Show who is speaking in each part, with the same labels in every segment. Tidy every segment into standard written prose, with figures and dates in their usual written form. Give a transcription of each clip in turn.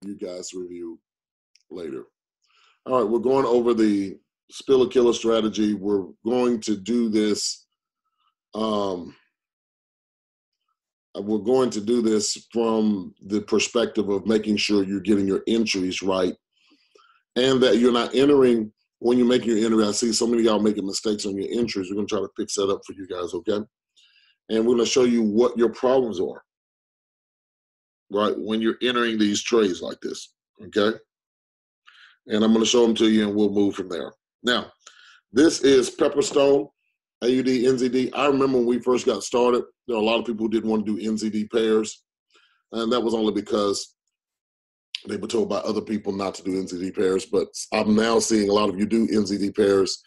Speaker 1: you guys review later. All right, we're going over the Spilla Killer strategy. We're going to do this. We're going to do this from the perspective of making sure you're getting your entries right, and that you're not entering when you're making your entry. I see so many of y'all making mistakes on your entries. We're going to try to fix that up for you guys, okay? And we're going to show you what your problems are, right, when you're entering these trades like this, okay? And I'm going to show them to you, and we'll move from there. Now, this is Pepperstone, AUD, NZD. I remember when we first got started, there were a lot of people who didn't want to do NZD pairs, and that was only because they were told by other people not to do NZD pairs. But I'm now seeing a lot of you do NZD pairs,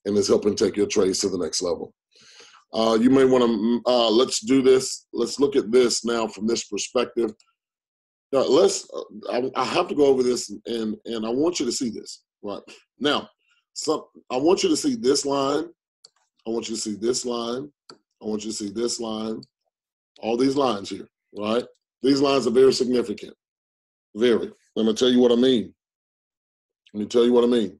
Speaker 1: and it's helping take your trades to the next level. You may want to, let's do this. Let's look at this now from this perspective. Now, I have to go over this, and I want you to see this, right? Now, I want you to see this line. I want you to see this line. I want you to see this line. All these lines here, right? These lines are very significant. Very. I'm going to tell you what I mean. Let me tell you what I mean.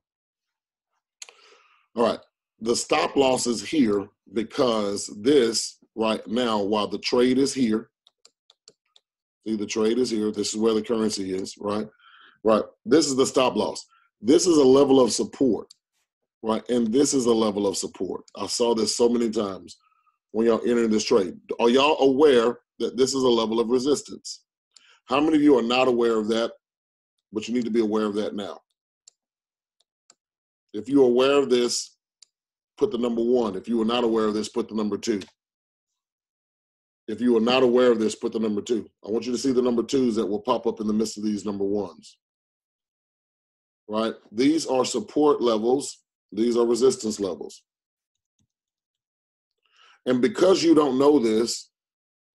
Speaker 1: All right. The stop loss is here because this right now, while the trade is here, see, the trade is here. This is where the currency is, right? Right. This is the stop loss. This is a level of support, right? And this is a level of support. I saw this so many times when y'all entering this trade. Are y'all aware that this is a level of resistance? How many of you are not aware of that, but you need to be aware of that now? If you're aware of this, put the number 1. If you are not aware of this, put the number 2. If you are not aware of this, put the number 2. I want you to see the number 2s that will pop up in the midst of these number 1s. Right? These are support levels. These are resistance levels. And because you don't know this,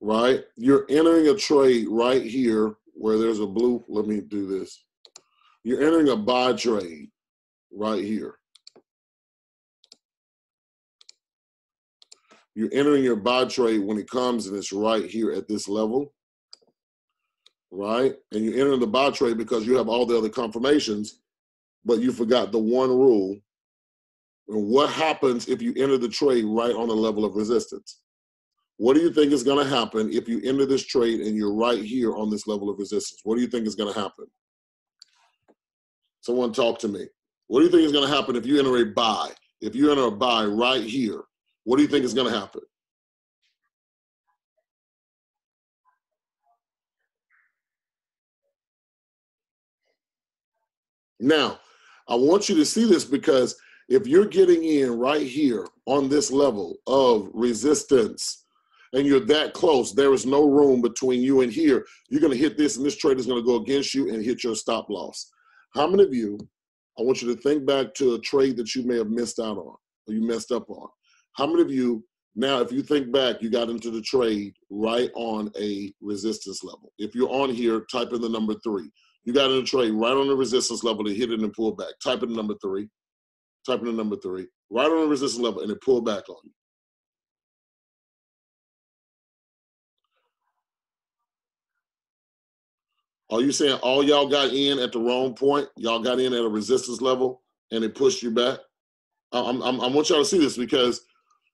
Speaker 1: right, you're entering a trade right here where there's a blue. Let me do this. You're entering a buy trade right here. You're entering your buy trade when it comes, and it's right here at this level, right? And you're entering the buy trade because you have all the other confirmations, but you forgot the one rule. And what happens if you enter the trade right on the level of resistance? What do you think is going to happen if you enter this trade and you're right here on this level of resistance? What do you think is going to happen? Someone talk to me. What do you think is going to happen if you enter a buy? If you enter a buy right here, what do you think is going to happen? Now, I want you to see this because if you're getting in right here on this level of resistance and you're that close, there is no room between you and here. You're going to hit this, and this trade is going to go against you and hit your stop loss. How many of you, I want you to think back to a trade that you may have missed out on or you messed up on. How many of you, now if you think back, you got into the trade right on a resistance level? If you're on here, type in the number 3. You got in the trade right on the resistance level to hit it and pull back. Type in the number 3. Type in the number 3. Right on the resistance level, and it pulled back on you. Are you saying all y'all got in at the wrong point? Y'all got in at a resistance level and it pushed you back? I want y'all to see this because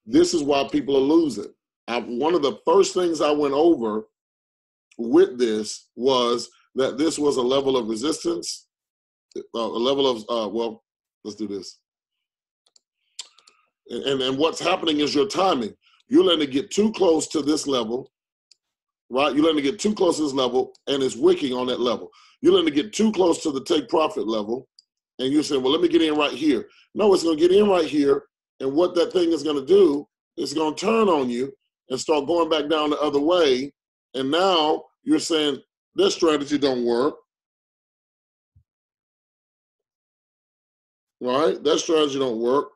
Speaker 1: this is why people are losing. One of the first things I went over with this was that this was a level of resistance, a level of, well, let's do this. And what's happening is your timing. You're letting it get too close to this level, right? You're letting it get too close to this level, and it's wicking on that level. You're letting it get too close to the take profit level, and you're saying, well, let me get in right here. No, it's going to get in right here, and what that thing is going to do is going to turn on you and start going back down the other way, and now you're saying, this strategy don't work, right? That strategy don't work.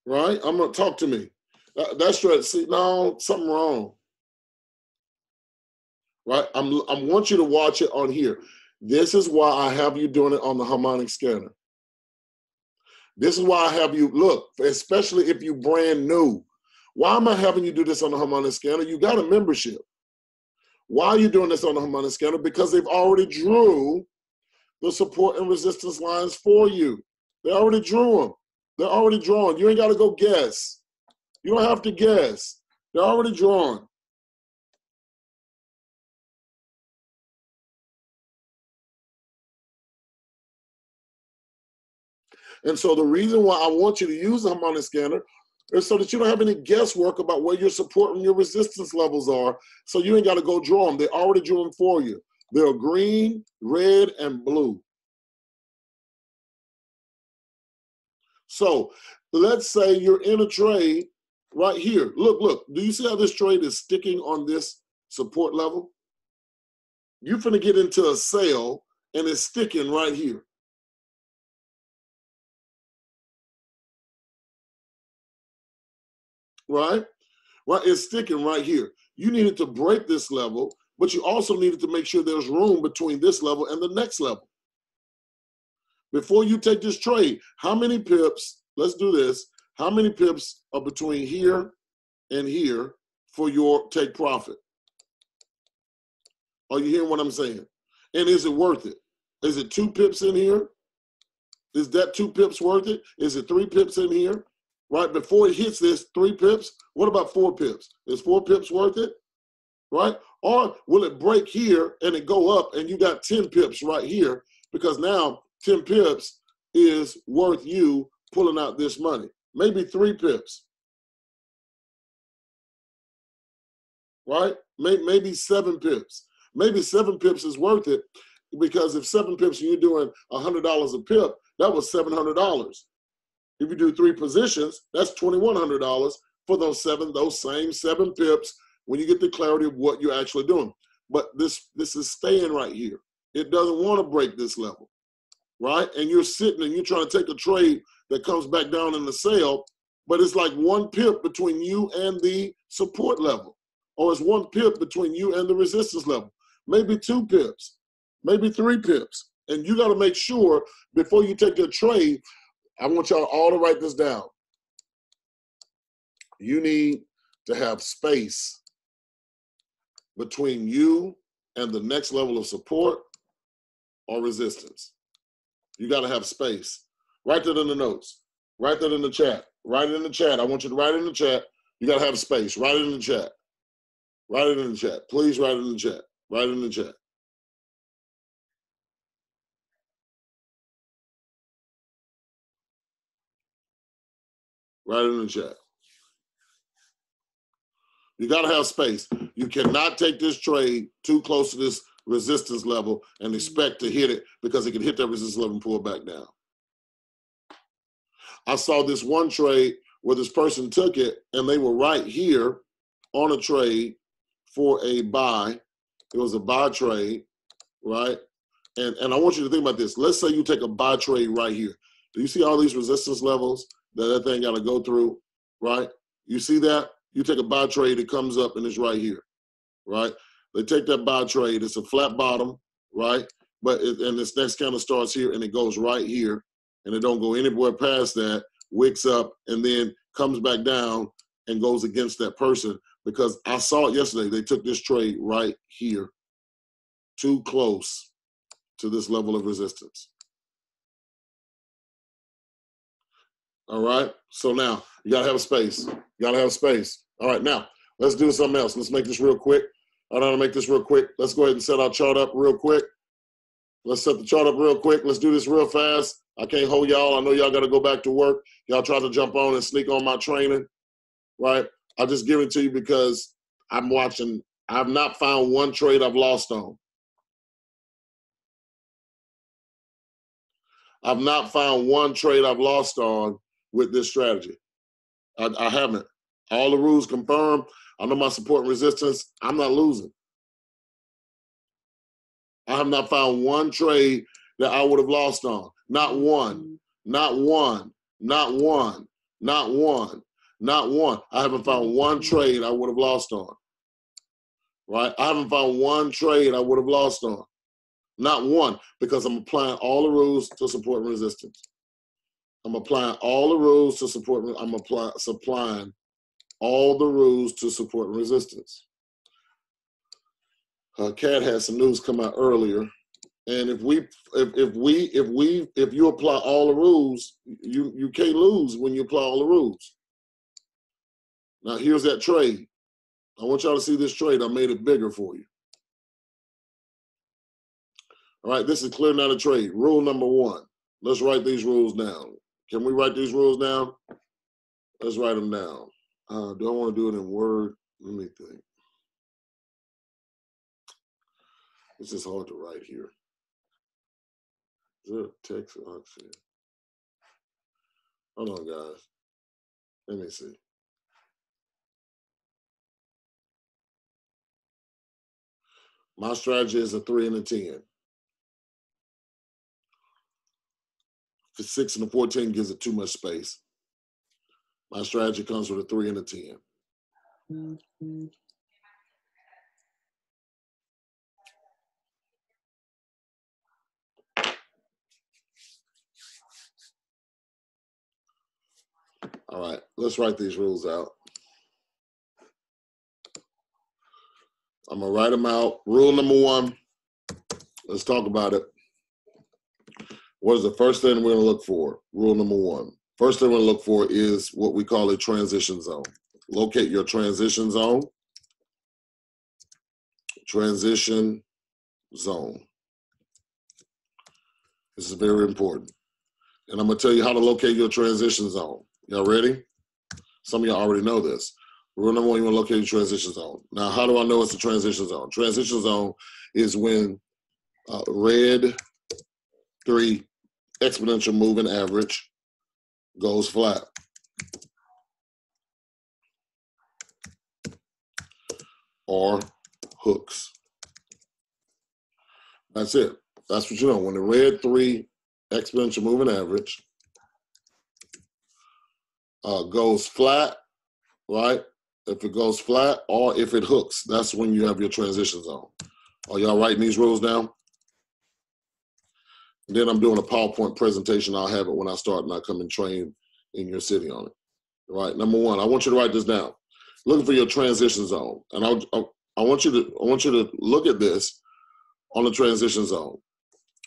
Speaker 1: Right? I'm going to talk to me. That strategy, see, no, something wrong. Right? I want you to watch it on here. This is why I have you doing it on the Harmonic scanner. This is why I have you look, especially if you brand new. Why am I having you do this on the Harmonic scanner? You got a membership. Why are you doing this on the Harmonic scanner? Because they've already drew the support and resistance lines for you. They already drew them. They're already drawn. You ain't got to go guess. You don't have to guess. They're already drawn. And so the reason why I want you to use the Harmonic scanner is so that you don't have any guesswork about where your support and your resistance levels are. So you ain't got to go draw them. They already drew them for you. They're green, red, and blue. So let's say you're in a trade right here. Look. Do you see how this trade is sticking on this support level? You're finna get into a sale and it's sticking right here. Right? Right, it's sticking right here. You needed to break this level, but you also needed to make sure there's room between this level and the next level. Before you take this trade, how many pips, let's do this, how many pips are between here and here for your take profit? Are you hearing what I'm saying? And is it worth it? Is it 2 pips in here? Is that 2 pips worth it? Is it 3 pips in here? Right, before it hits this, 3 pips. What about 4 pips? Is 4 pips worth it? Right? Or will it break here and it go up and you got 10 pips right here? Because now 10 pips is worth you pulling out this money. Maybe 3 pips. Right? Maybe 7 pips. Maybe 7 pips is worth it, because if 7 pips and you're doing $100 a pip, that was $700. If you do 3 positions, that's $2,100 for those same 7 pips when you get the clarity of what you're actually doing. But this is staying right here. It doesn't want to break this level, right? And you're sitting and you're trying to take a trade that comes back down in the sale, but it's like 1 pip between you and the support level, or it's 1 pip between you and the resistance level. Maybe 2 pips, maybe 3 pips. And you got to make sure before you take your trade, I want y'all all to write this down. You need to have space between you and the next level of support or resistance. You got to have space. Write that in the notes. Write that in the chat. Write it in the chat. I want you to write it in the chat. You got to have space. Write it in the chat. Write it in the chat. Please write it in the chat. Write it in the chat. Write it in the chat. You got to have space. You cannot take this trade too close to this resistance level and expect to hit it, because it can hit that resistance level and pull back down. I saw this one trade where this person took it and they were right here on a trade for a buy. It was a buy trade, right? And I want you to think about this. Let's say you take a buy trade right here. Do you see all these resistance levels that thing got to go through, right? You see that? You take a buy trade, it comes up and it's right here, right? They take that buy trade, it's a flat bottom, right? And this next candle starts here and it goes right here, and it don't go anywhere past that, wicks up, and then comes back down and goes against that person, because I saw it yesterday. They took this trade right here, too close to this level of resistance. All right, so now you gotta have space. You gotta have space. All right, now let's do something else. Let's make this real quick. I don't want to make this real quick. Let's go ahead and set our chart up real quick. Let's set the chart up real quick. Let's do this real fast. I can't hold y'all. I know y'all got to go back to work. Y'all try to jump on and sneak on my training, right? I'll just give it to you because I'm watching. I've not found one trade I've lost on. I've not found one trade I've lost on with this strategy. I haven't. All the rules confirmed. I know my support and resistance. I'm not losing. I have not found one trade that I would have lost on. Not one. Not one. Not one. Not one. Not one. I haven't found one trade I would have lost on. Right? I haven't found one trade I would have lost on. Not one, because I'm applying all the rules to support and resistance. I'm applying all the rules to support. I'm supplying all the rules to support and resistance. Cat had some news come out earlier, and if you apply all the rules, you can't lose when you apply all the rules. Now here's that trade. I want y'all to see this trade. I made it bigger for you. All right, this is clear now the trade. Rule number 1. Let's write these rules down. Can we write these rules down? Let's write them down. Do I want to do it in Word? Let me think. It's just hard to write here. Is there a text option? Hold on, guys. Let me see. My strategy is a 3 and a 10. The 6 and the 14 gives it too much space. My strategy comes with a 3 and a 10. All right, let's write these rules out. I'm gonna write them out. Rule number 1, let's talk about it. What is the first thing we're gonna look for? Rule number 1. First thing we're gonna look for is what we call a transition zone. Locate your transition zone. Transition zone. This is very important. And I'm gonna tell you how to locate your transition zone. Y'all ready? Some of y'all already know this. Rule number 1, you wanna locate your transition zone. Now, how do I know it's a transition zone? Transition zone is when red 3 exponential moving average goes flat. Or hooks. That's it. That's what you know. When the red 3 exponential moving average goes flat, right? If it goes flat or if it hooks, that's when you have your transition zone. Are y'all writing these rules down? And then I'm doing a PowerPoint presentation. I'll have it when I start and I come and train in your city on it. Right. Number 1, I want you to write this down. Looking for your transition zone, and I want you to look at this on the transition zone,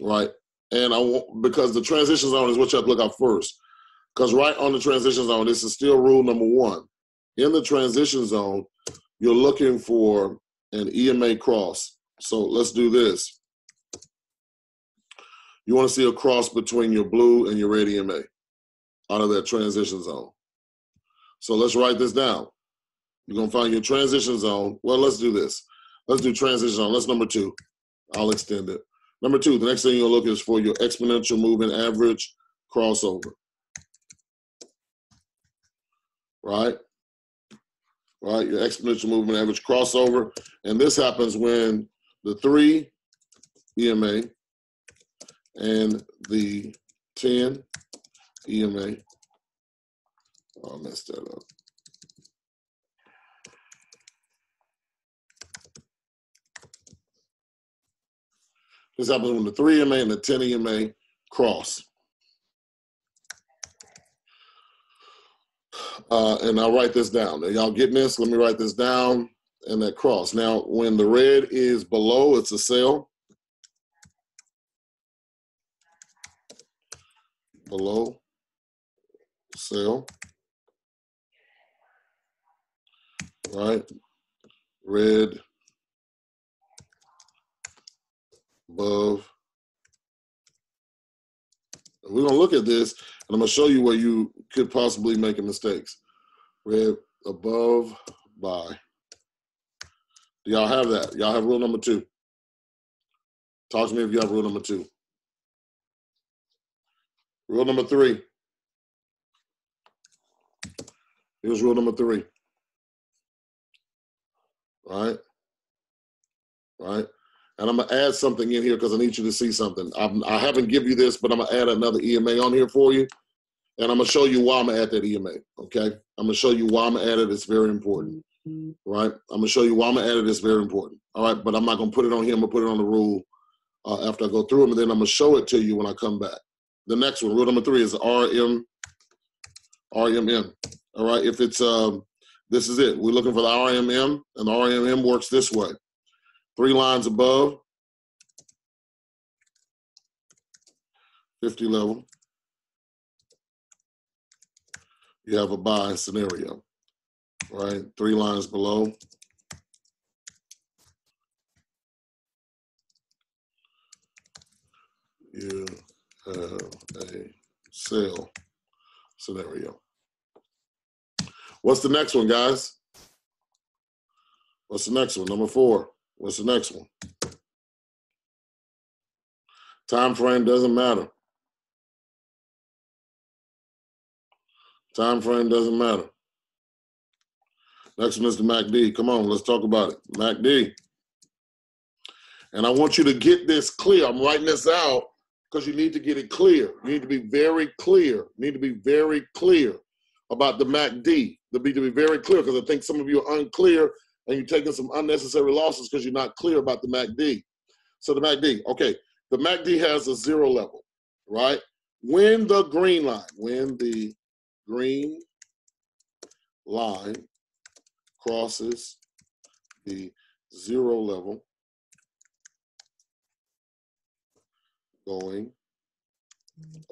Speaker 1: right? And because the transition zone is what you have to look at first. Because right on the transition zone, this is still rule number 1. In the transition zone, you're looking for an EMA cross. So let's do this. You want to see a cross between your blue and your red EMA out of that transition zone. So let's write this down. You're going to find your transition zone. Well, let's do this. Let's do transition zone. Let's number 2. I'll extend it. Number 2, the next thing you'll look is for your exponential moving average crossover. Right? Right, your exponential moving average crossover. And this happens when the 3 EMA and the 10 EMA, oh, I messed that up. This happens when the 3 EMA and the 10 EMA cross. And I'll write this down. Are y'all getting this? Let me write this down and that cross. Now, when the red is below, it's a sell. Below, sell. Right? Red, above. And we're going to look at this, and I'm going to show you where you could possibly make mistakes. Red, above, buy. Do y'all have that? Y'all have rule number 2? Talk to me if you have rule number 2. Rule number 3. Here's rule number 3. Right? Right? And I'm going to add something in here because I need you to see something. I haven't given you this, but I'm going to add another EMA on here for you. And I'm going to show you why I'm going to add that EMA, okay? I'm going to show you why I'm going to add it. It's very important, right? I'm going to show you why I'm going to add it. It's very important, all right? But I'm not going to put it on here. I'm going to put it on the rule after I go through them, and then I'm going to show it to you when I come back. The next one, rule number 3 is RMN, all right? If it's This is it. We're looking for the RMM, and the RMM works this way. 3 lines above, 50 level, you have a buy scenario, right? 3 lines below, you have a sell scenario. What's the next one, guys? What's the next one? Number 4. What's the next one? Time frame doesn't matter. Time frame doesn't matter. Next one is the MACD. Come on, let's talk about it. MACD. And I want you to get this clear. I'm writing this out because you need to get it clear. You need to be very clear. You need to be very clear about the MACD. To be very clear, because I think some of you are unclear and you're taking some unnecessary losses because you're not clear about the MACD. So the MACD, okay. The MACD has a 0 level, right? When the green line crosses the 0 level, going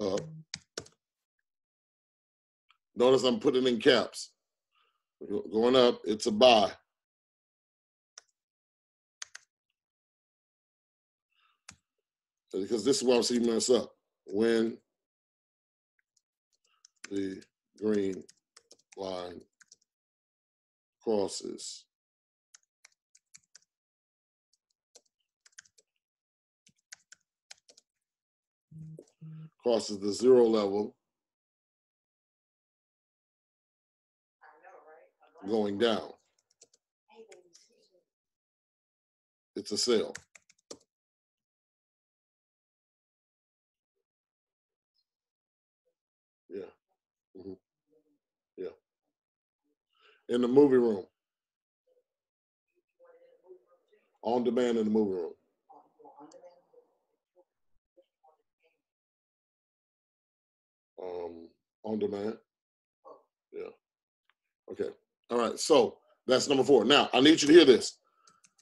Speaker 1: up. Notice I'm putting in caps. Going up, it's a buy. Because this is why I'm seeing mess up. When the green line crosses the 0 level, going down, it's a sell. Yeah. Mm-hmm. Yeah. In the movie room. On demand in the movie room. On demand. Yeah. Okay. All right. So that's number 4. Now, I need you to hear this.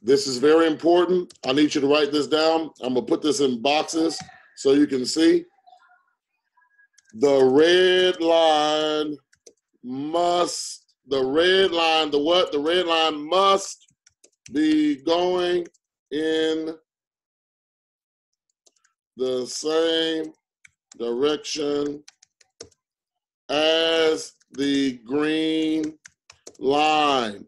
Speaker 1: This is very important. I need you to write this down. I'm going to put this in boxes so you can see. The red line must, the red line must be going in the same direction as the green line.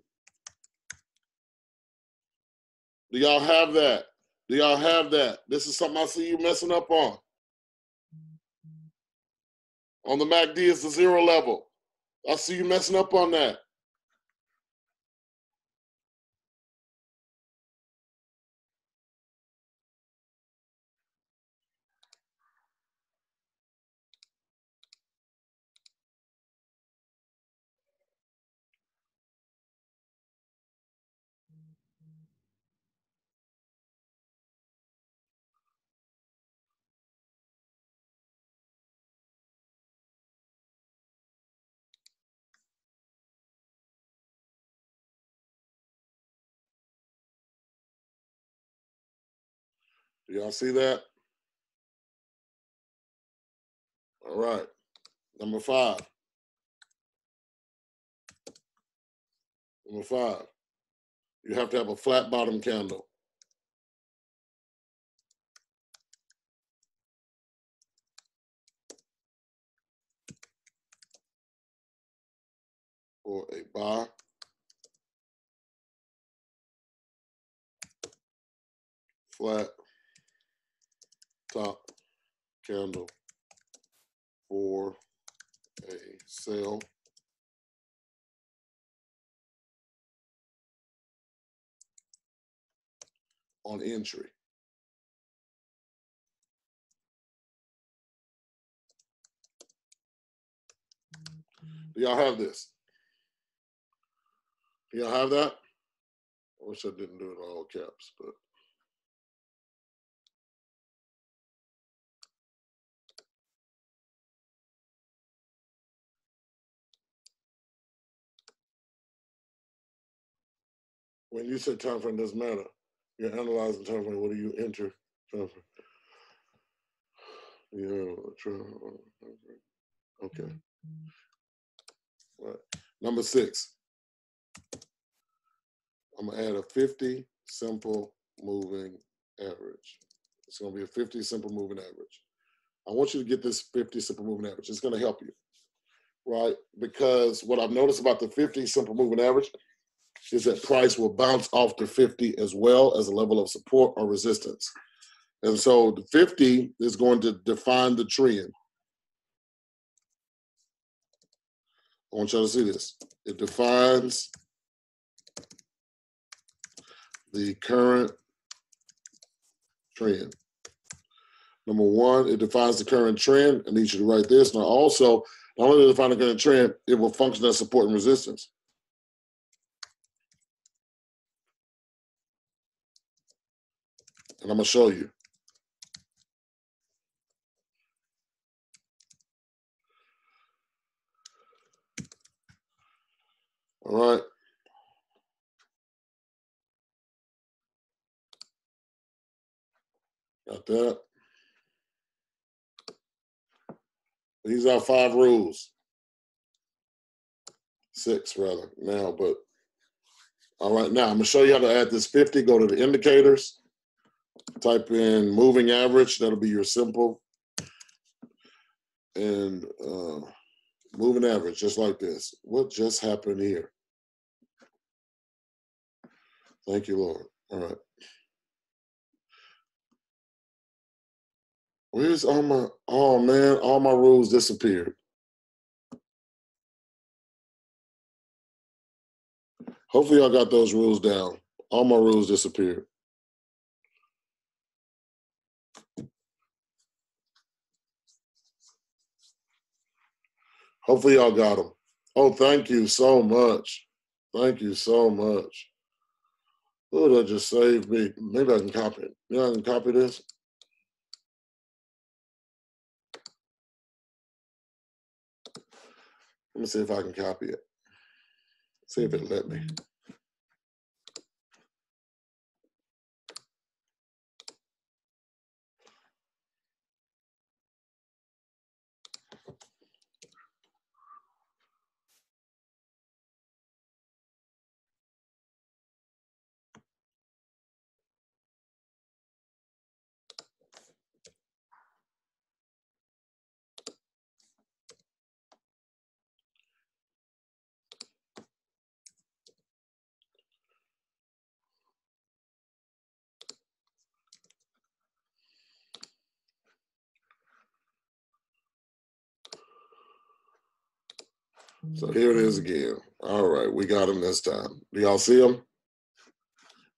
Speaker 1: Do y'all have that? Do y'all have that? This is something I see you messing up on. On the MACD, it's the 0 level. I see you messing up on that. Do y'all see that? All right. Number 5. Number 5. You have to have a flat bottom candle. Or a buy. Flat top candle for a sell. On entry. Do y'all have this? Do y'all have that? I wish I didn't do it in all caps, but. When you say time frame doesn't matter, you're analyzing time frame. What do you enter time frame? Yeah, okay. Right. Number 6. I'm gonna add a 50 simple moving average. It's gonna be a 50 simple moving average. I want you to get this 50 simple moving average. It's gonna help you, right? Because what I've noticed about the 50 simple moving average is that price will bounce off the 50 as well as a level of support or resistance. And so the 50 is going to define the trend. I want y'all to see this. It defines the current trend. Number 1, it defines the current trend. I need you to write this. Now also, not only does it define the current trend, it will function as support and resistance. And I'm gonna show you. All right. Got that. These are 5 rules. 6 rather now, but all right, now I'm gonna show you how to add this 50. Go to the indicators, type in moving average, that'll be your simple, and moving average, just like this. What just happened here? Thank you, Lord. All right. Where's all my, oh man, all my rules disappeared. Hopefully y'all got those rules down. All my rules disappeared. Hopefully y'all got them. Oh, thank you so much. Thank you so much. Oh, that just saved me. Maybe I can copy it. Yeah, I can copy this. Let me see if I can copy it. See if it let me. So here it is again. All right, we got them this time. Do y'all see them?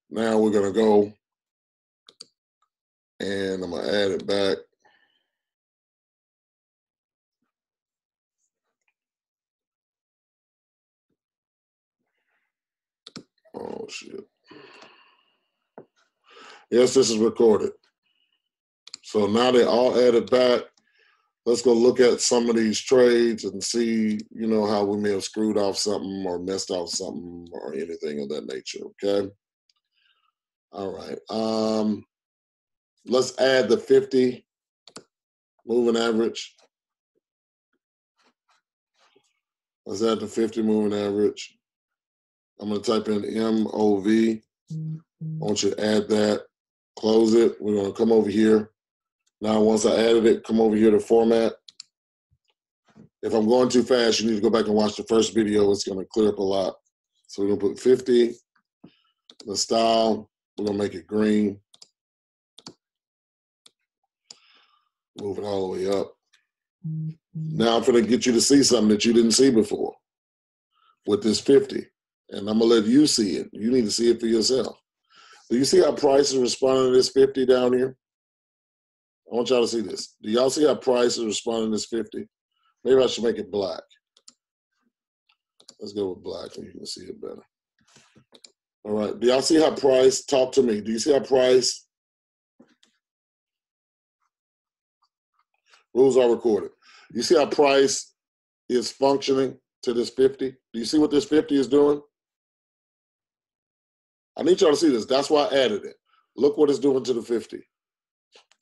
Speaker 1: Now we're gonna go and I'm gonna add it back. Oh shit. Yes, this is recorded. So now they all added back. Let's go look at some of these trades and see, you know, how we may have screwed off something or messed off something or anything of that nature, okay? All right. Let's add the 50 moving average. Let's add the 50 moving average. I'm going to type in MOV. I want you to add that. Close it. We're going to come over here. Now, once I added it, come over here to format. If I'm going too fast, you need to go back and watch the first video. It's going to clear up a lot. So we're going to put 50. The style, we're going to make it green. Move it all the way up. Now I'm going to get you to see something that you didn't see before with this 50. And I'm going to let you see it. You need to see it for yourself. Do you see how price is responding to this 50 down here? I want y'all to see this. Do y'all see how price is responding to this 50? Maybe I should make it black. Let's go with black so you can see it better. All right. Do y'all see how price, talk to me. Do you see how price, rules are recorded. You see how price is functioning to this 50? Do you see what this 50 is doing? I need y'all to see this. That's why I added it. Look what it's doing to the 50.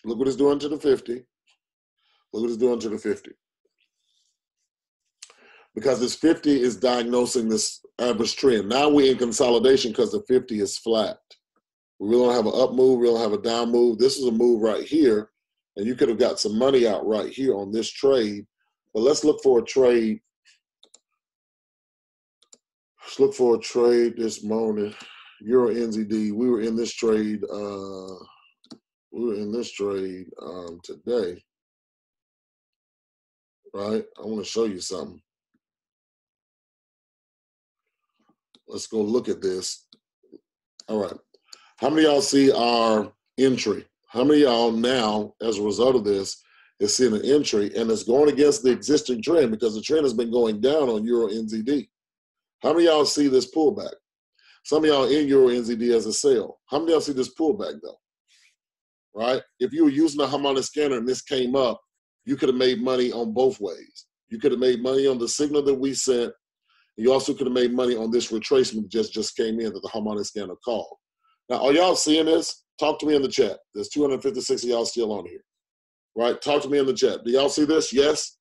Speaker 1: Look what it's doing to the 50. Look what it's doing to the 50. Because this 50 is diagnosing this average trend. Now we're in consolidation because the 50 is flat. We really don't have an up move, we don't have a down move. This is a move right here, and you could have got some money out right here on this trade. But let's look for a trade. Let's look for a trade this morning. Euro NZD. We were in this trade. Today, right? I want to show you something. Let's go look at this. All right. How many of y'all see our entry? How many of y'all now, as a result of this, is seeing an entry and it's going against the existing trend because the trend has been going down on Euro NZD? How many of y'all see this pullback? Some of y'all in Euro NZD as a sell. How many of y'all see this pullback though? Right? If you were using a Harmonic scanner and this came up, you could have made money on both ways. You could have made money on the signal that we sent. You also could have made money on this retracement just came in that the Harmonic scanner called. Now, are y'all seeing this? Talk to me in the chat. There's 256 of y'all still on here, right? Talk to me in the chat. Do y'all see this? Yes?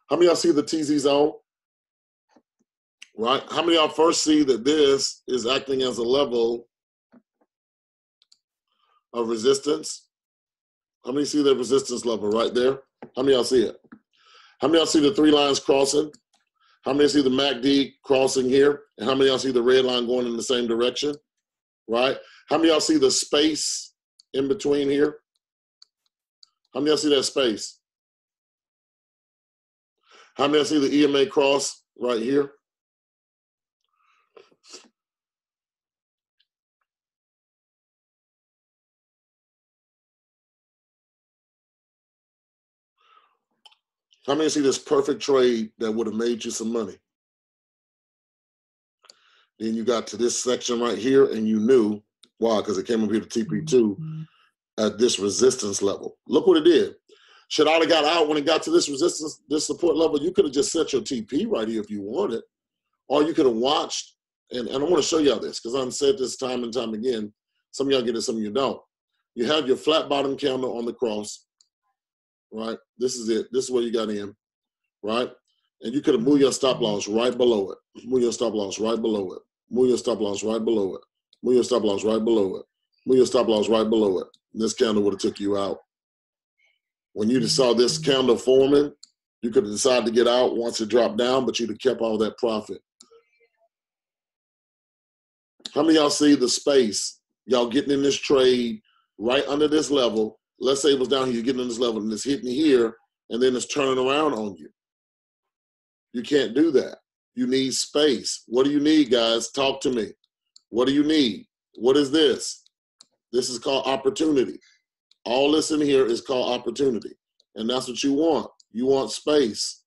Speaker 1: How many of y'all see the TZ zone? Right? How many of y'all first see that this is acting as a level of resistance? How many see the resistance level right there? How many of y'all see it? How many of y'all see the three lines crossing? How many see the MACD crossing here? And how many of y'all see the red line going in the same direction? Right? How many of y'all see the space in between here? How many of y'all see that space? How many of y'all see the EMA cross right here? How many see this perfect trade that would have made you some money? Then you got to this section right here and you knew, why? Because it came up here to TP2 at this resistance level. Look what it did. Should I have got out when it got to this resistance, this support level? You could have just set your TP right here if you wanted. Or you could have watched, and I want to show y'all this because I've said this time and time again. Some of y'all get it, some of you don't. You have your flat bottom candle on the cross, right? This is it. This is where you got in, right? And you could have moved your stop loss right below it. Move your stop loss right below it. Move your stop loss right below it. Move your stop loss right below it. Move your stop loss right below it. This candle would have took you out. When you saw this candle forming, you could have decided to get out once it dropped down, but you'd have kept all that profit. How many of y'all see the space? Y'all getting in this trade right under this level. Let's say it was down here, you're getting in this level and it's hitting here and then it's turning around on you. You can't do that. You need space. What do you need, guys? Talk to me. What do you need? What is this? This is called opportunity. All this in here is called opportunity. And that's what you want. You want space.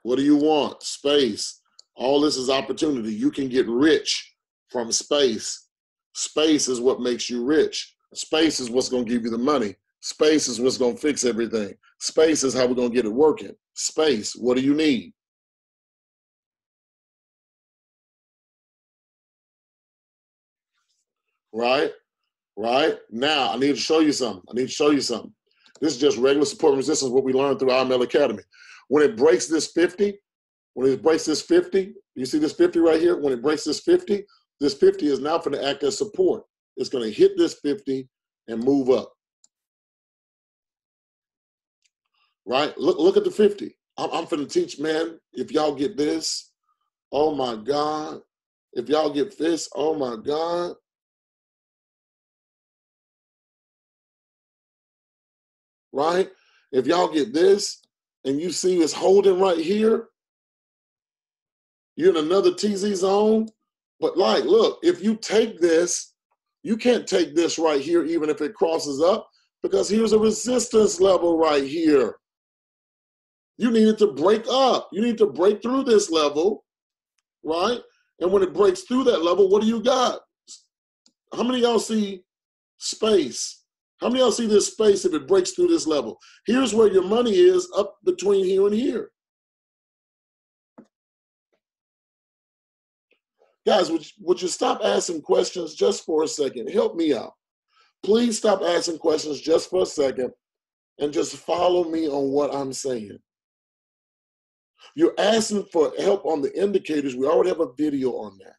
Speaker 1: What do you want? Space. All this is opportunity. You can get rich from space. Space is what makes you rich. Space is what's going to give you the money. Space is what's going to fix everything. Space is how we're going to get it working. Space. What do you need? Right? Right? Now, I need to show you something. This is just regular support and resistance, what we learned through IML Academy. When it breaks this 50, you see this 50 right here? When it breaks this 50 is now going to act as support. It's going to hit this 50 and move up. Right? Look at the 50. I'm finna teach, man, if y'all get this, oh my God. If y'all get this, oh my God. Right? If y'all get this and you see it's holding right here, you're in another TZ zone. But like, look, if you take this, you can't take this right here even if it crosses up because here's a resistance level right here. You need it to break up. You need to break through this level, right? And when it breaks through that level, what do you got? How many of y'all see space? How many of y'all see this space if it breaks through this level? Here's where your money is, up between here and here. Guys, would you stop asking questions just for a second? Help me out. Please stop asking questions just for a second and just follow me on what I'm saying. You're asking for help on the indicators. We already have a video on that.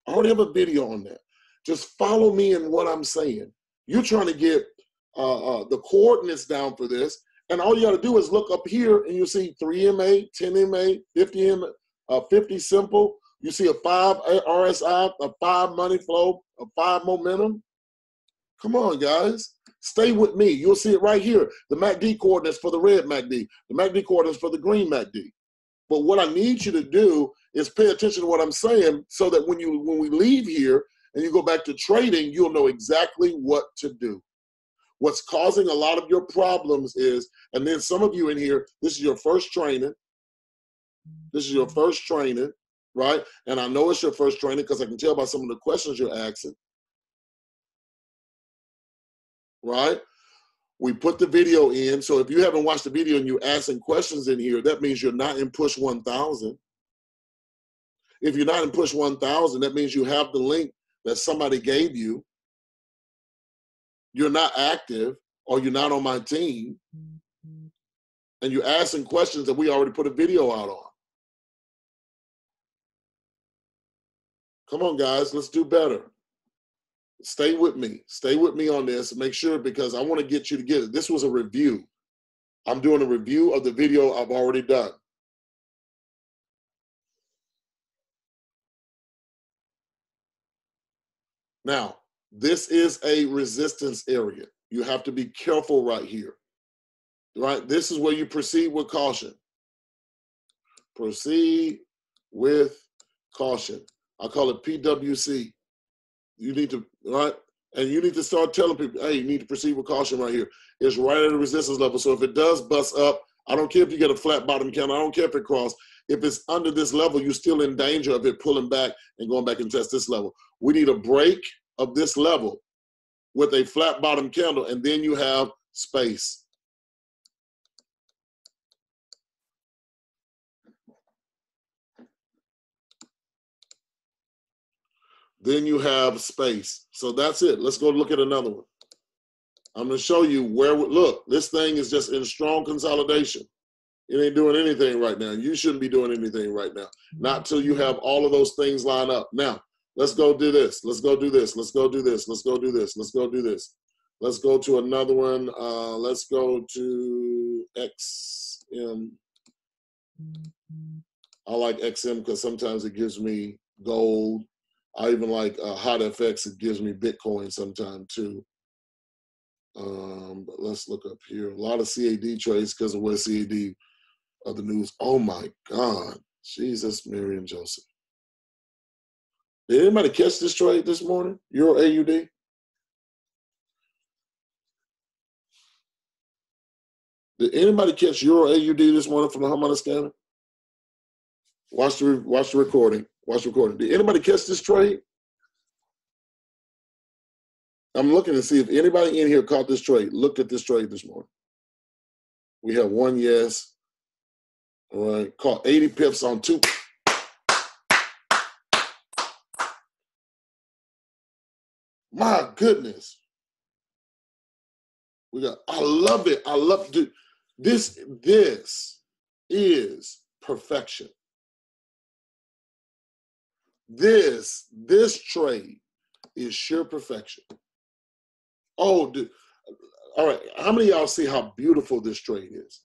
Speaker 1: I already have a video on that. Just follow me in what I'm saying. You're trying to get the coordinates down for this, and all you got to do is look up here, and you'll see 3 MA, 10 MA, 50 MA, 50 simple. You see a 5 RSI, a 5 money flow, a 5 momentum. Come on, guys. Stay with me. You'll see it right here. The MACD coordinates for the red MACD. The MACD coordinates for the green MACD. But what I need you to do is pay attention to what I'm saying so that when we leave here and you go back to trading, you'll know exactly what to do. What's causing a lot of your problems is, and then some of you in here, this is your first training. This is your first training, right? And I know it's your first training because I can tell by some of the questions you're asking. Right? We put the video in. So if you haven't watched the video and you're asking questions in here, that means you're not in push 1000. If you're not in push 1000, that means you have the link that somebody gave you. You're not active, or you're not on my team. And you're asking questions that we already put a video out on. Come on, guys, let's do better. Stay with me. Stay with me on this. Make sure, because I want to get you to get it. This was a review. I'm doing a review of the video I've already done. Now, this is a resistance area. You have to be careful right here. Right? This is where you proceed with caution. Proceed with caution. I call it PWC. You need to, right? And you need to start telling people, hey, you need to proceed with caution right here. It's right at a resistance level. So if it does bust up, I don't care if you get a flat bottom candle. I don't care if it crosses. If it's under this level, you're still in danger of it pulling back and going back and test this level. We need a break of this level with a flat bottom candle, and then you have space. Then you have space. So that's it. Let's go look at another one. I'm going to show you where, look, this thing is just in strong consolidation. It ain't doing anything right now. You shouldn't be doing anything right now. Not till you have all of those things lined up. Now, let's go do this. Let's go do this. Let's go do this. Let's go do this. Let's go do this. Let's go to another one. Let's go to XM. I like XM because sometimes it gives me gold. I even like Hot FX. It gives me Bitcoin sometime too. But let's look up here. A lot of CAD trades because of what CAD of the news. Oh my God. Jesus, Mary and Joseph. Did anybody catch this trade this morning? Euro AUD? Did anybody catch Euro AUD this morning from the Harmonic scanner? Watch the recording. Watch the recording. Did anybody catch this trade? I'm looking to see if anybody in here caught this trade. Looked at this trade this morning. We have one yes. All right. Caught 80 pips on two. My goodness. I love it. I love it. This is perfection. This trade is sheer perfection. Oh, dude. All right. How many of y'all see how beautiful this trade is?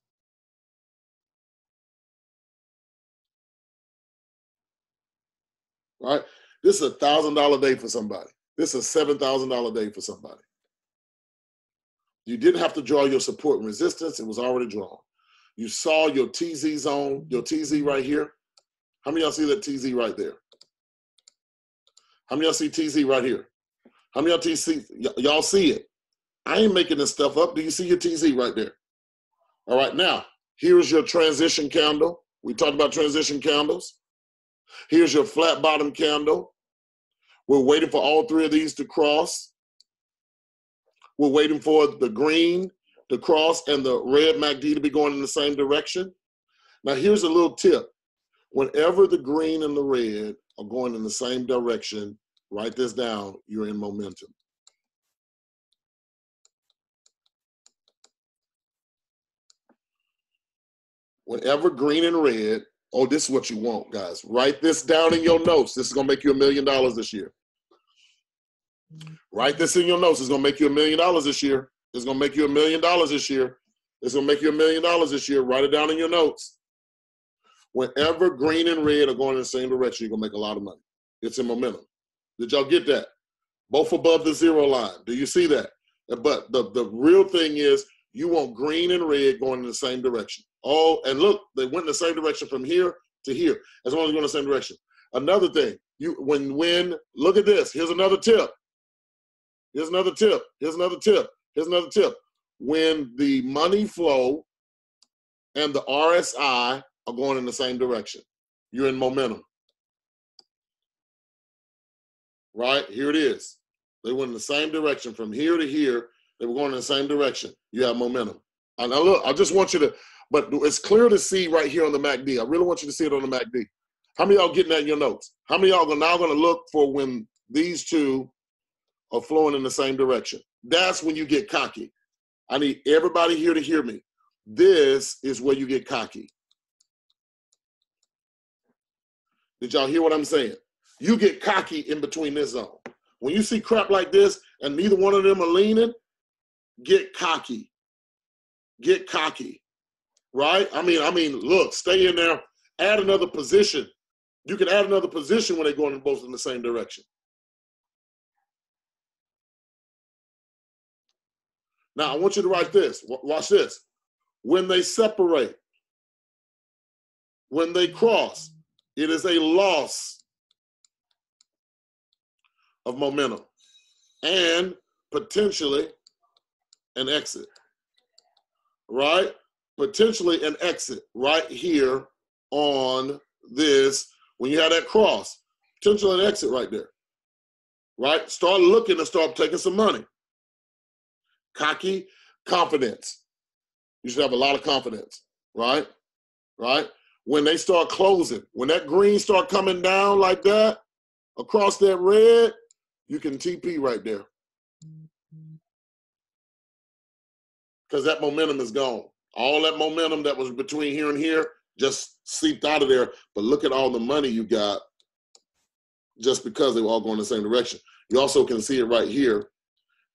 Speaker 1: Right? This is a $1,000 day for somebody. This is a $7,000 day for somebody. You didn't have to draw your support and resistance. It was already drawn. You saw your TZ zone, your TZ right here. How many of y'all see that TZ right there? How many of y'all see TZ right here? How many of y'all see it? I ain't making this stuff up. Do you see your TZ right there? All right, now, here's your transition candle. We talked about transition candles. Here's your flat bottom candle. We're waiting for all three of these to cross. We're waiting for the green to cross and the red MACD to be going in the same direction. Now, here's a little tip. Whenever the green and the red are going in the same direction, write this down, you're in momentum. Whenever green and red, oh, this is what you want, guys. Write this down in your notes. This is going to make you $1 million this year. Write this in your notes. It's going to make you $1 million this year. It's going to make you $1 million this year. It's going to make you $1 million this year. Write it down in your notes. Whenever green and red are going in the same direction, you're going to make a lot of money. It's in momentum. Did y'all get that? Both above the zero line. Do you see that? But the real thing is you want green and red going in the same direction. Oh, and look, they went in the same direction from here to here. As long as you're going in the same direction. Another thing, when look at this. Here's another tip. Here's another tip. Here's another tip. Here's another tip. When the money flow and the RSI are going in the same direction, you're in momentum. Right? Here it is. They went in the same direction from here to here. They were going in the same direction. You have momentum. And now look, I just want you to, but it's clear to see right here on the MACD. I really want you to see it on the MACD. How many of y'all getting that in your notes? How many of y'all are now going to look for when these two are flowing in the same direction? That's when you get cocky. I need everybody here to hear me. This is where you get cocky. Did y'all hear what I'm saying? You get cocky in between this zone. When you see crap like this and neither one of them are leaning, get cocky. Get cocky. Right? I mean, look, stay in there, add another position. You can add another position when they're going both in the same direction. Now, I want you to write this. Watch this. When they separate, when they cross, it is a loss of momentum and potentially an exit, right? Potentially an exit right here on this. When you have that cross, potentially an exit right there, right? Start looking and start taking some money. Cocky, confidence. You should have a lot of confidence, right? Right? When they start closing, when that green start coming down like that, across that red, you can TP right there. Because that momentum is gone. All that momentum that was between here and here just seeped out of there. But look at all the money you got just because they were all going in the same direction. You also can see it right here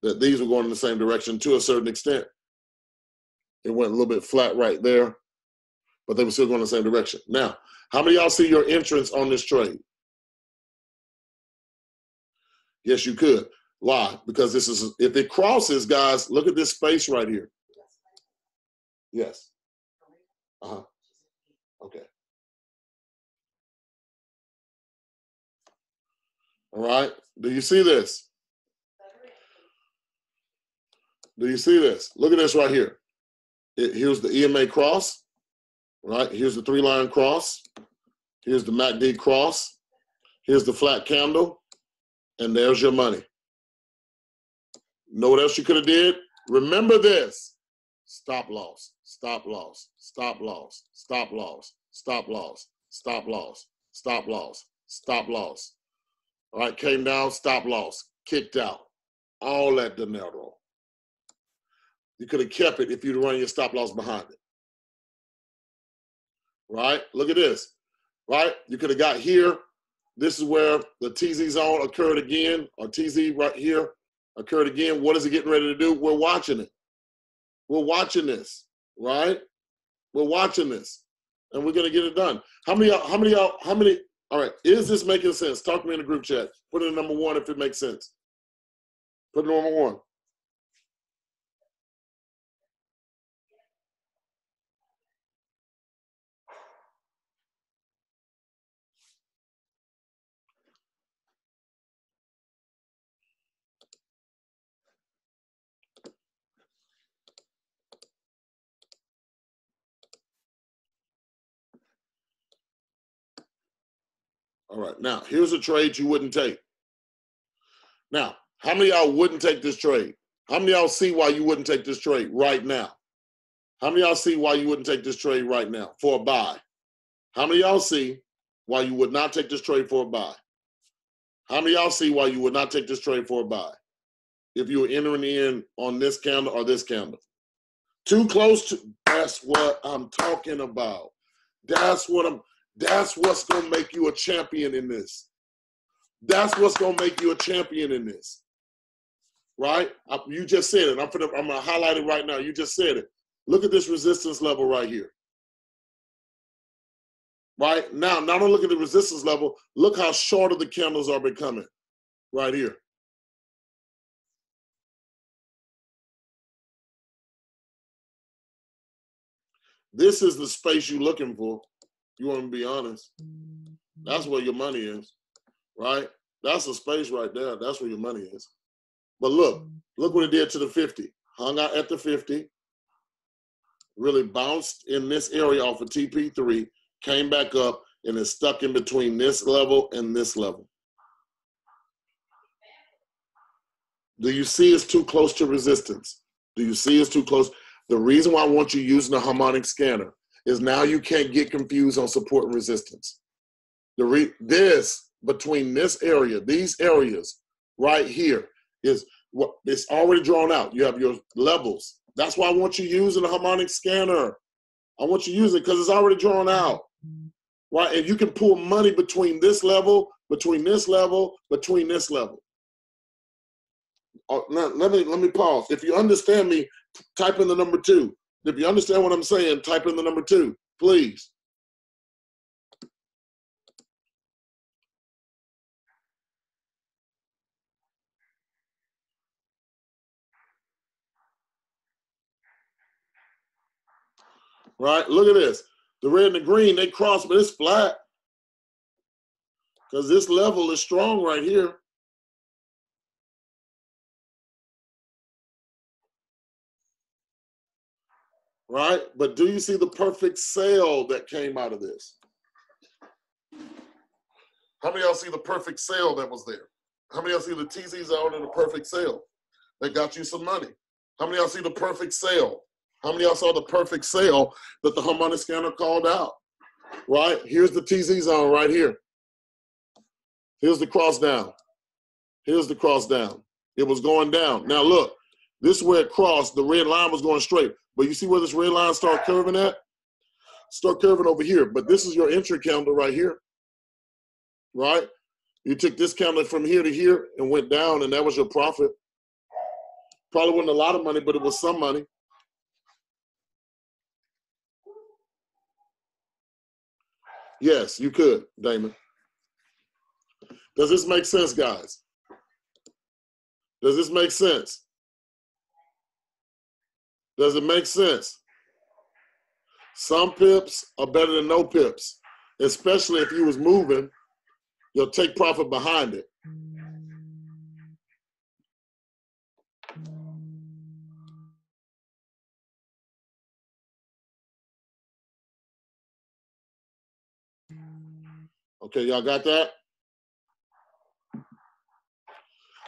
Speaker 1: that these were going in the same direction to a certain extent. It went a little bit flat right there, but they were still going in the same direction. Now, how many of y'all see your entrance on this trade? Yes, you could. Why? Because this is, if it crosses, guys, look at this space right here. Yes. Uh-huh. Okay. All right. Do you see this? Do you see this? Look at this right here. Here's the EMA cross, right? Here's the 3-line cross. Here's the MACD cross. Here's the flat candle. And there's your money. Know what else you could have did? Remember this. Stop loss, stop loss, stop loss, stop loss, stop loss, stop loss, stop loss, stop loss. All right, came down, stop loss, kicked out. All that dinero. You could have kept it if you'd run your stop loss behind it. Right? Look at this. Right? You could have got here. This is where the TZ zone occurred again, or TZ right here occurred again. What is it getting ready to do? We're watching it. We're watching this, right? We're watching this, and we're gonna get it done. How many, all right, is this making sense? Talk to me in the group chat. Put it in number 1 if it makes sense. Put it in number 1. All right, now, here's a trade you wouldn't take. Now, how many of y'all wouldn't take this trade? How many of y'all see why you wouldn't take this trade right now? How many of y'all see why you wouldn't take this trade right now for a buy? How many of y'all see why you would not take this trade for a buy? How many of y'all see why you would not take this trade for a buy if you were entering in on this candle or this candle? Too close to, that's what I'm talking about. That's what's gonna make you a champion in this. That's what's gonna make you a champion in this. Right? You just said it. I'm gonna highlight it right now. You just said it. Look at this resistance level right here. Right? Now don't look at the resistance level. Look how shorter the candles are becoming right here. This is the space you're looking for. You want to be honest. That's where your money is, right? That's a space right there. That's where your money is. But look what it did to the 50. Hung out at the 50. Really bounced in this area off of TP3, came back up, and is stuck in between this level and this level. Do you see it's too close to resistance? Do you see it's too close? The reason why I want you using the harmonic scanner is now you can't get confused on support and resistance. This, between this area, these areas right here, is what it's already drawn out. You have your levels. That's why I want you using the harmonic scanner. I want you to use it because it's already drawn out. Right? And you can pull money between this level, between this level, between this level. Now, let me pause. If you understand me, type in the number 2. If you understand what I'm saying, type in the number 2, please. Right? Look at this. The red and the green, they cross, but it's flat. Because this level is strong right here. Right? But do you see the perfect sale that came out of this? How many of y'all see the perfect sale that was there? How many of y'all see the TZs out in the perfect sale that got you some money? How many of y'all see the perfect sale? How many of y'all saw the perfect sale that the harmonic scanner called out? Right? Here's the TZ zone right here. Here's the cross down. Here's the cross down. It was going down. Now look, this is where it crossed. The red line was going straight. But you see where this red line start curving at? Start curving over here. But this is your entry candle right here. Right? You took this candle from here to here and went down, and that was your profit. Probably wasn't a lot of money, but it was some money. Yes, you could, Damon. Does this make sense, guys? Does this make sense? Does it make sense? Some pips are better than no pips, especially if you was moving, you'll take profit behind it. Okay, y'all got that?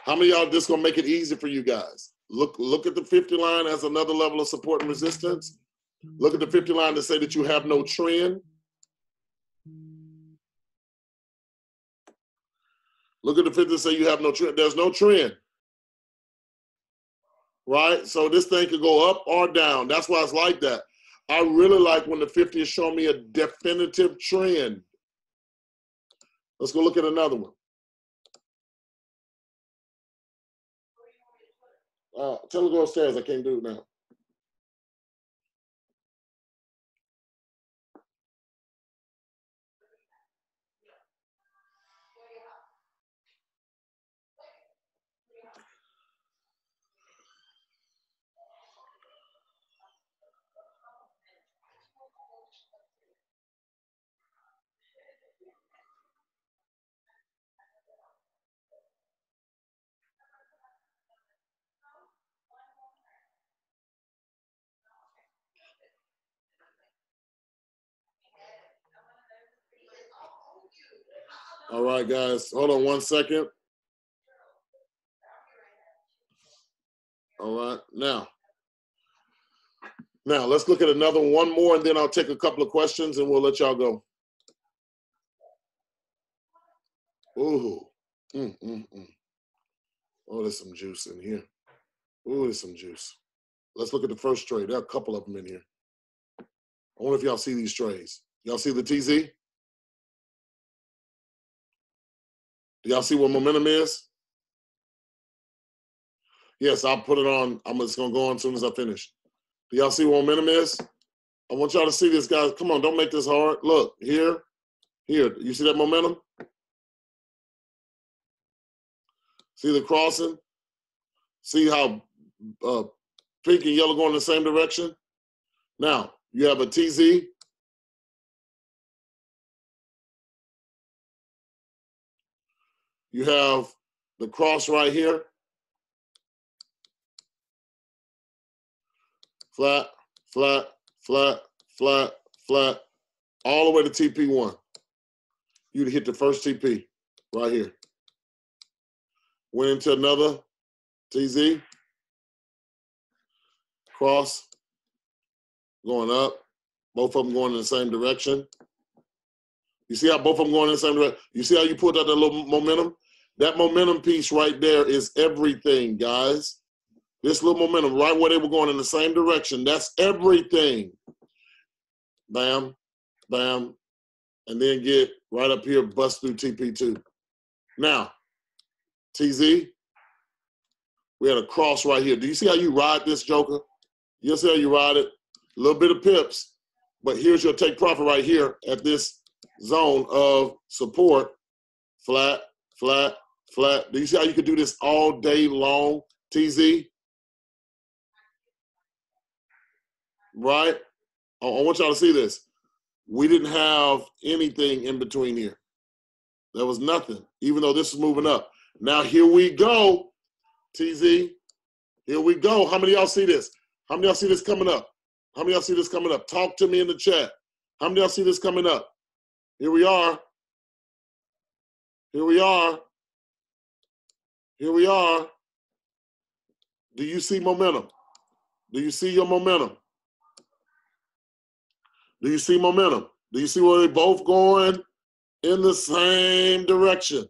Speaker 1: How many of y'all, this gonna make it easy for you guys? Look at the 50 line as another level of support and resistance. Look at the 50 line to say that you have no trend. Look at the 50 to say you have no trend. There's no trend. Right? So this thing could go up or down. That's why it's like that. I really like when the 50 is showing me a definitive trend. Let's go look at another one. Tell her to go upstairs. I can't do it now. All right, guys. Hold on 1 second. All right. Now let's look at another one more, and then I'll take a couple of questions, and we'll let y'all go. Ooh. Oh, there's some juice in here. Ooh, there's some juice. Let's look at the first trade. There are a couple of them in here. I wonder if y'all see these trades. Y'all see the TZ? Do y'all see what momentum is? Yes, I'll put it on. I'm just going to go on as soon as I finish. Do y'all see what momentum is? I want y'all to see this, guys. Come on, don't make this hard. Look, here. You see that momentum? See the crossing? See how pink and yellow going in the same direction? Now, you have a TZ. You have the cross right here. Flat, flat, flat, flat, flat, all the way to TP1. You'd hit the first TP right here. Went into another TZ. Cross, going up. Both of them going in the same direction. You see how both of them going in the same direction? You see how you pulled out that little momentum? That momentum piece right there is everything, guys. This little momentum, right where they were going in the same direction, that's everything. Bam, bam, and then get right up here, bust through TP2. Now, TZ, we had a cross right here. Do you see how you ride this joker? You'll see how you ride it. A little bit of pips, but here's your take profit right here at this zone of support. Flat, flat, flat. Do you see how you could do this all day long, TZ? Right? I want y'all to see this. We didn't have anything in between here. There was nothing, even though this is moving up. Now here we go, TZ. Here we go. How many of y'all see this? How many of y'all see this coming up? How many of y'all see this coming up? Talk to me in the chat. How many of y'all see this coming up? Here we are. Here we are. Here we are. Do you see momentum? Do you see your momentum? Do you see momentum? Do you see where they're both going in the same direction?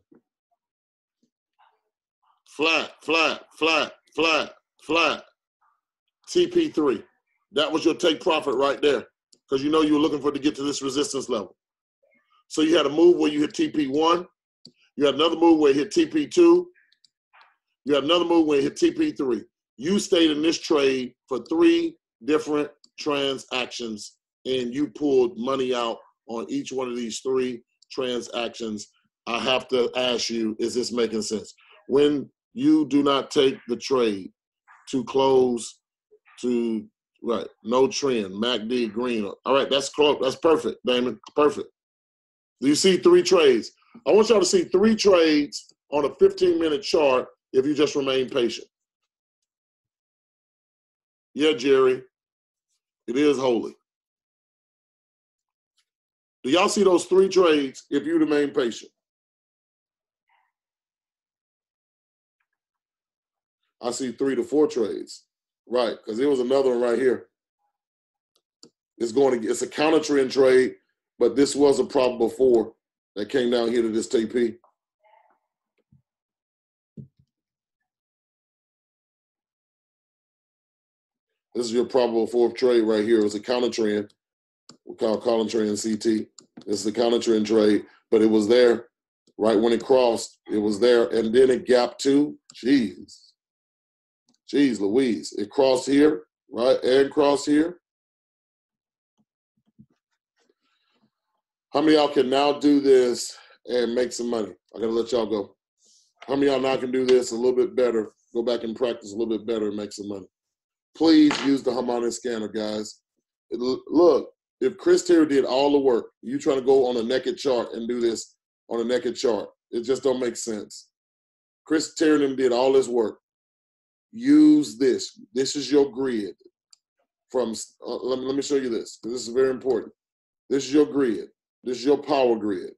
Speaker 1: Flat, flat, flat, flat, flat. TP3. That was your take profit right there, because you know you were looking for it to get to this resistance level. So you had a move where you hit TP1. You had another move where you hit TP2. You had another move where you hit TP3. You stayed in this trade for 3 different transactions, and you pulled money out on each one of these 3 transactions. I have to ask you, is this making sense? When you do not take the trade to close to, right, no trend, MACD, green. All right, that's close. That's perfect, Damon. Perfect. Do you see 3 trades? I want y'all to see 3 trades on a 15-minute chart if you just remain patient. Yeah, Jerry, it is holy. Do y'all see those 3 trades if you remain patient? I see 3 to 4 trades. Right, because there was another one right here. It's a counter trend trade, but this was a problem before that came down here to this TP. This is your probable 4th trade right here. It was a counter trend. We call counter trend CT. This is a counter trend trade, but it was there right when it crossed. It was there, and then it gapped too. Jeez Louise. It crossed here, right, and crossed here. How many of y'all can now do this and make some money? I gotta let y'all go. How many of y'all now can do this a little bit better, go back and practice a little bit better and make some money? Please use the Harmonic scanner, guys. Look, if Chris Terry did all the work, you trying to go on a naked chart and do this on a naked chart, it just don't make sense. Chris Terry did all this work. Use this. This is your grid. Let me show you this, because this is very important. This is your grid. This is your power grid,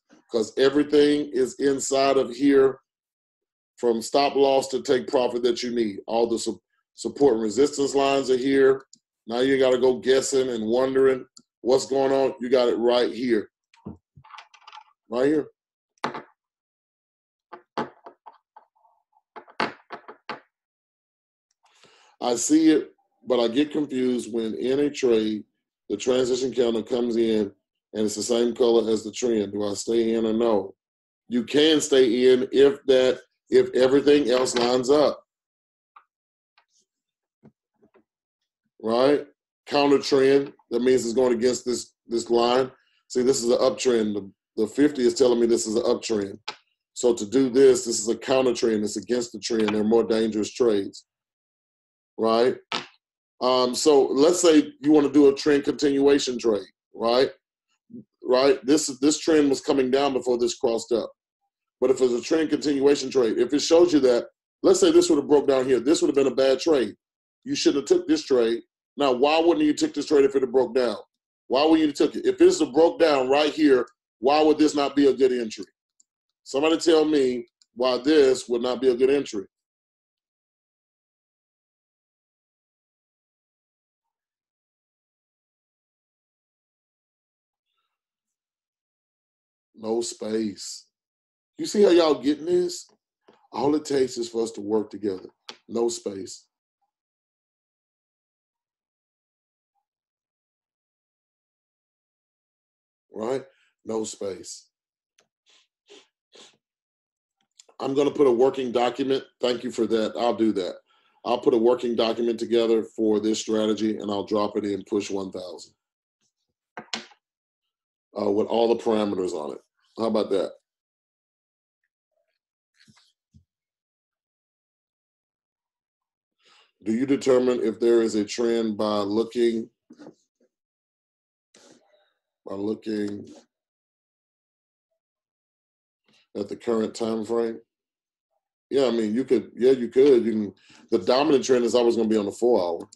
Speaker 1: because everything is inside of here, from stop loss to take profit that you need. All the support and resistance lines are here. Now you got to go guessing and wondering what's going on. You got it right here. Right here. I see it, but I get confused when in a trade, the transition candle comes in and it's the same color as the trend. Do I stay in or no? You can stay in if everything else lines up, right? Counter trend, that means it's going against this line. See, this is an uptrend. The 50 is telling me this is an uptrend. So to do this is a counter trend. It's against the trend. They're more dangerous trades, right? So let's say you want to do a trend continuation trade, right? Right? This trend was coming down before this crossed up. But if it's a trend continuation trade, if it shows you that, let's say this would have broke down here, this would have been a bad trade. You shouldn't have took this trade. Now, why wouldn't you take this trade if it had broke down? Why would you took it? If this had broke down right here, why would this not be a good entry? Somebody tell me why this would not be a good entry. No space. You see how y'all getting this? All it takes is for us to work together. No space. Right? No space. I'm going to put a working document. Thank you for that. I'll do that. I'll put a working document together for this strategy and I'll drop it in push 1000 with all the parameters on it. How about that? Do you determine if there is a trend by looking at the current time frame? Yeah, I mean, you could. Yeah, you could. You can. The dominant trend is always going to be on the 4 hour.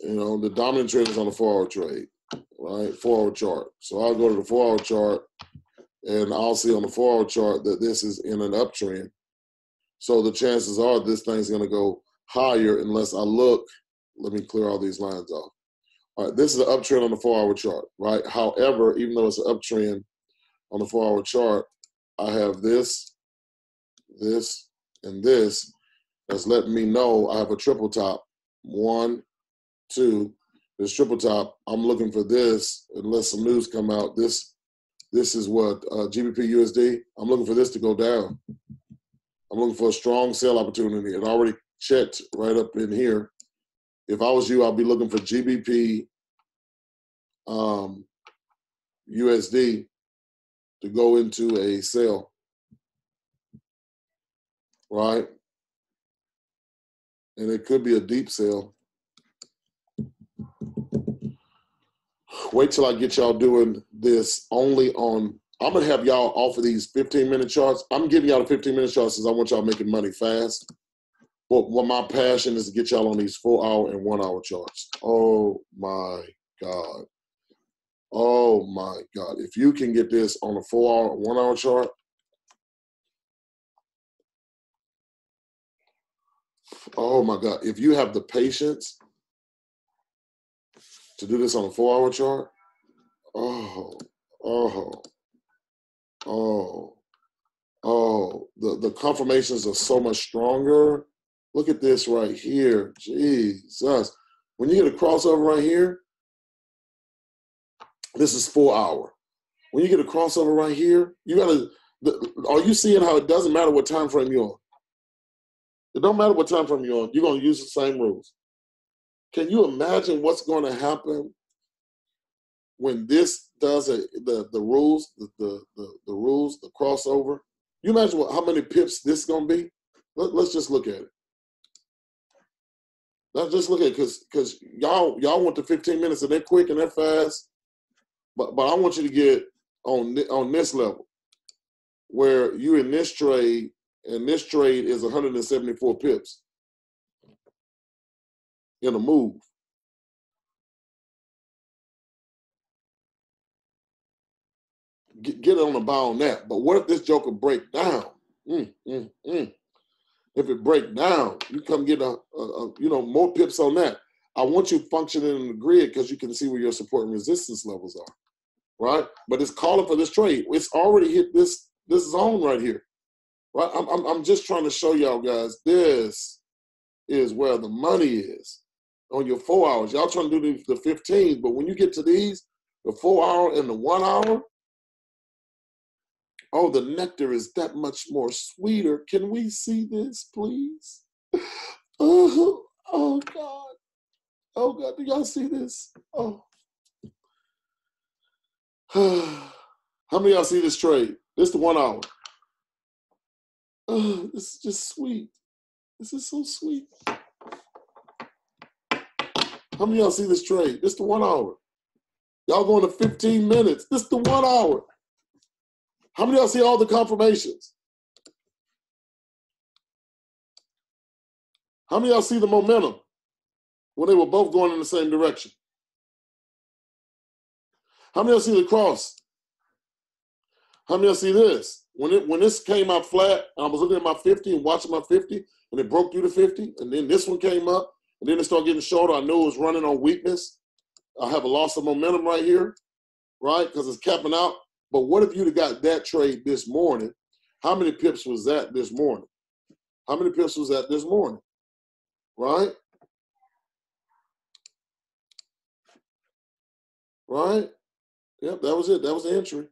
Speaker 1: You know, the dominant trend is on the 4 hour trade, right? 4 hour chart. So I'll go to the 4 hour chart, and I'll see on the 4 hour chart that this is in an uptrend. So the chances are this thing's going to go higher unless I look. Let me clear all these lines off. All right, this is an uptrend on the 4 hour chart, right? However, even though it's an uptrend on the 4 hour chart, I have this, and this that's letting me know I have a triple top. 1, 2, this triple top. I'm looking for this unless some news come out. This is what GBP USD. I'm looking for this to go down. I'm looking for a strong sell opportunity. It already checked right up in here. If I was you, I'd be looking for GBP USD to go into a sell, right? And it could be a deep sell. Wait till I get y'all doing this only on, I'm going to have y'all off of these 15-minute charts. I'm giving y'all the 15-minute charts because I want y'all making money fast. But what my passion is to get y'all on these 4 hour and 1 hour charts. Oh my God. Oh my God. If you can get this on a 4 hour, 1 hour chart, oh my God. If you have the patience to do this on a 4 hour chart, the confirmations are so much stronger. Look at this right here. Jesus. When you get a crossover right here, this is 4 hour. When you get a crossover right here, you gotta, are you seeing how it doesn't matter what time frame you're on? It don't matter what time frame you're on, you're gonna use the same rules. Can you imagine what's gonna happen when this does the rules, the rules, the crossover? You imagine how many pips this is gonna be? Let's just look at it. Let's just look at it, because y'all want the 15 minutes and they're quick and they're fast. But I want you to get on this level where you in this trade, and this trade is 174 pips in a move. Get on the buy on that. But what if this joker break down? If it break down, you come get more pips on that. I want you functioning in the grid because you can see where your support and resistance levels are, right? But it's calling for this trade. It's already hit this zone right here, right? I'm just trying to show y'all guys this is where the money is on your 4 hours. Y'all trying to do the 15, but when you get to these, the 4 hour and the 1 hour, oh, the nectar is that much more sweeter. Can we see this, please? Oh, oh God. Oh God, do y'all see this? Oh. How many of y'all see this trade? This the 1 hour. Oh, this is just sweet. This is so sweet. How many of y'all see this trade? This the 1 hour. Y'all going to 15 minutes. This the 1 hour. How many of y'all see all the confirmations? How many of y'all see the momentum when they were both going in the same direction? How many of y'all see the cross? How many of y'all see this? When this came out flat, I was looking at my 50 and watching my 50, and it broke through the 50, and then this one came up, and then it started getting shorter. I knew it was running on weakness. I have a loss of momentum right here, right? Because it's capping out. But what if you'd have got that trade this morning? How many pips was that this morning? How many pips was that this morning? Right? Right? Yep, that was it. That was the entry.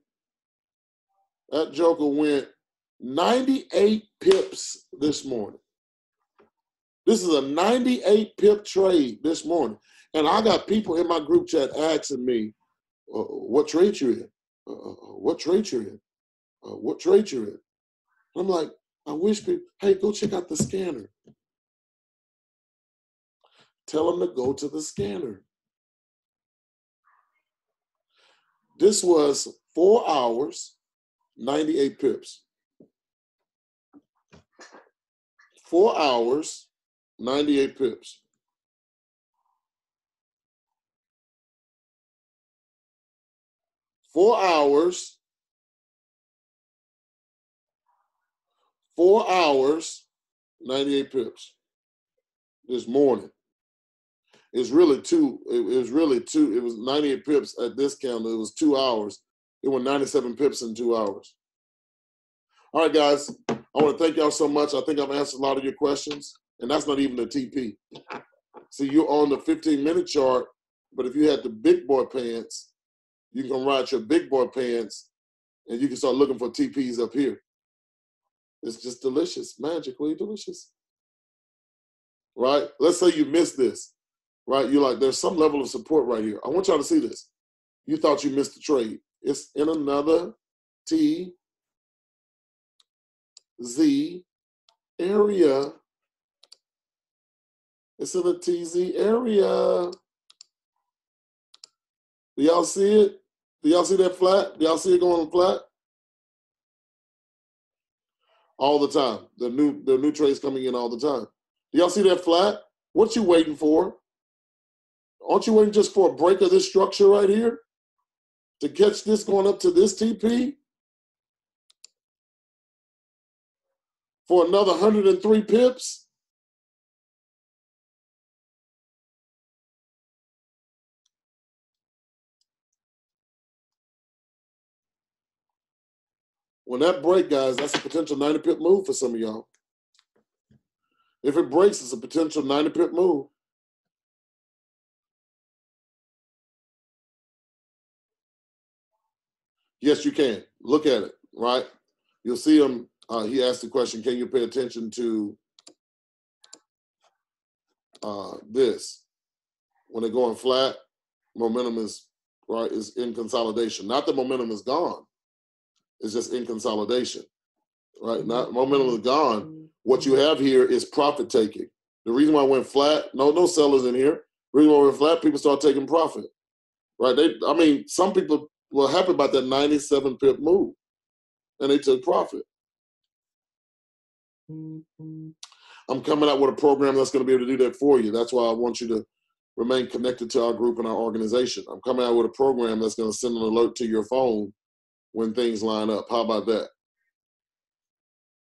Speaker 1: That joker went 98 pips this morning. This is a 98 pip trade this morning. And I got people in my group chat asking me, what trade you in? What trade you're in? What trade you're in? I'm like, I wish people, hey, go check out the scanner. Tell them to go to the scanner. This was 4 hours, 98 pips. 4 hours, 98 pips. Four hours, 98 pips this morning. It's really two. It was really two. It was 98 pips at this count. It was 2 hours. It went 97 pips in 2 hours. All right, guys. I want to thank y'all so much. I think I've answered a lot of your questions, and that's not even the TP. See, you're on the 15-minute chart, but if you had the big boy pants, you can ride your big boy pants, and you can start looking for TPs up here. It's just delicious, magically delicious. Right? Let's say you missed this. Right? You're like, there's some level of support right here. I want y'all to see this. You thought you missed the trade. It's in another TZ area. It's in a TZ area. Do y'all see it? Do y'all see that flat? Do y'all see it going flat? All the time. The new trades coming in all the time. Do y'all see that flat? What you waiting for? Aren't you waiting just for a break of this structure right here to catch this going up to this TP for another 103 pips? When that break, guys, that's a potential 90 pip move for some of y'all. If it breaks, it's a potential 90 pip move. Yes, you can. Look at it, right? You'll see him. He asked the question, can you pay attention to this? When they're going flat, momentum is, right, is in consolidation. Not that momentum is gone. It's just in consolidation, right? Not momentum is gone. What you have here is profit taking. The reason why I went flat, no sellers in here. The reason why I went flat, people start taking profit, right? Some people were happy about that 97 pip move, and they took profit. I'm coming out with a program that's going to be able to do that for you. That's why I want you to remain connected to our group and our organization. I'm coming out with a program that's going to send an alert to your phone when things line up. How about that?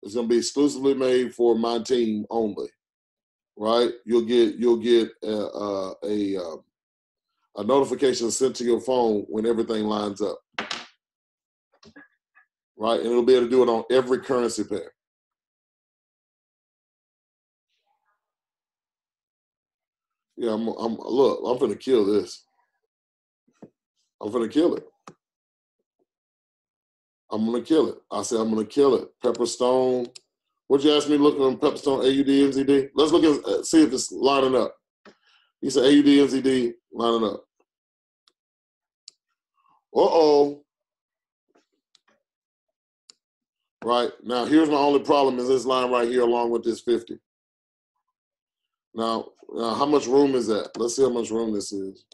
Speaker 1: It's going to be exclusively made for my team only, right? You'll get a notification sent to your phone when everything lines up, right? And it'll be able to do it on every currency pair. Yeah, look, I'm finna kill this. I'm finna kill it. I'm gonna kill it. I said I'm gonna kill it. Pepperstone. What'd you ask me looking on Pepperstone, AUD, NZD? Let's look at see if it's lining up. You said AUD, NZD, lining up. Uh-oh. Right, now here's my only problem is this line right here along with this 50. Now how much room is that? Let's see how much room this is.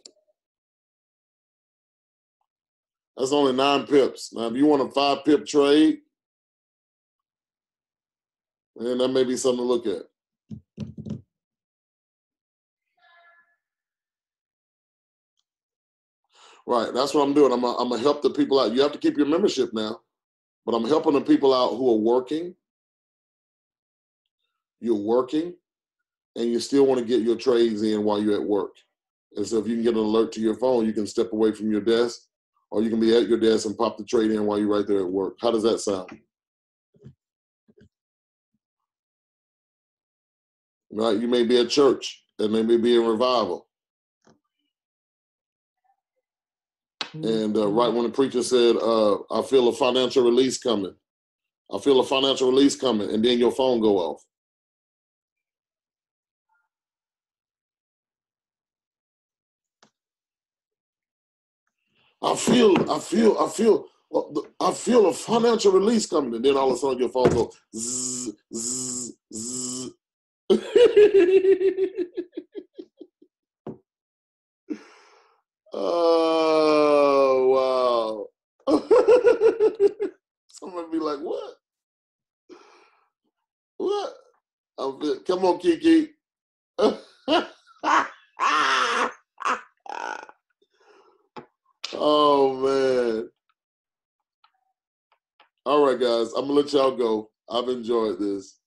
Speaker 1: That's only 9 pips. Now, if you want a 5-pip trade, then that may be something to look at. Right, that's what I'm doing. I'm gonna help the people out. You have to keep your membership now, but I'm helping the people out who are working. You're working, and you still want to get your trades in while you're at work. And so if you can get an alert to your phone, you can step away from your desk, or you can be at your desk and pop the trade in while you're right there at work. How does that sound? Right, you may be at church, and they may be in revival. And right when the preacher said, I feel a financial release coming. I feel a financial release coming, and then your phone go off. I feel a financial release coming, and then all of a sudden your phone goes zzz, zzz, zzz. Oh wow! Someone be like, "What? What?" Come on, Kiki. Oh man! All right, guys, I'm gonna let y'all go. I've enjoyed this.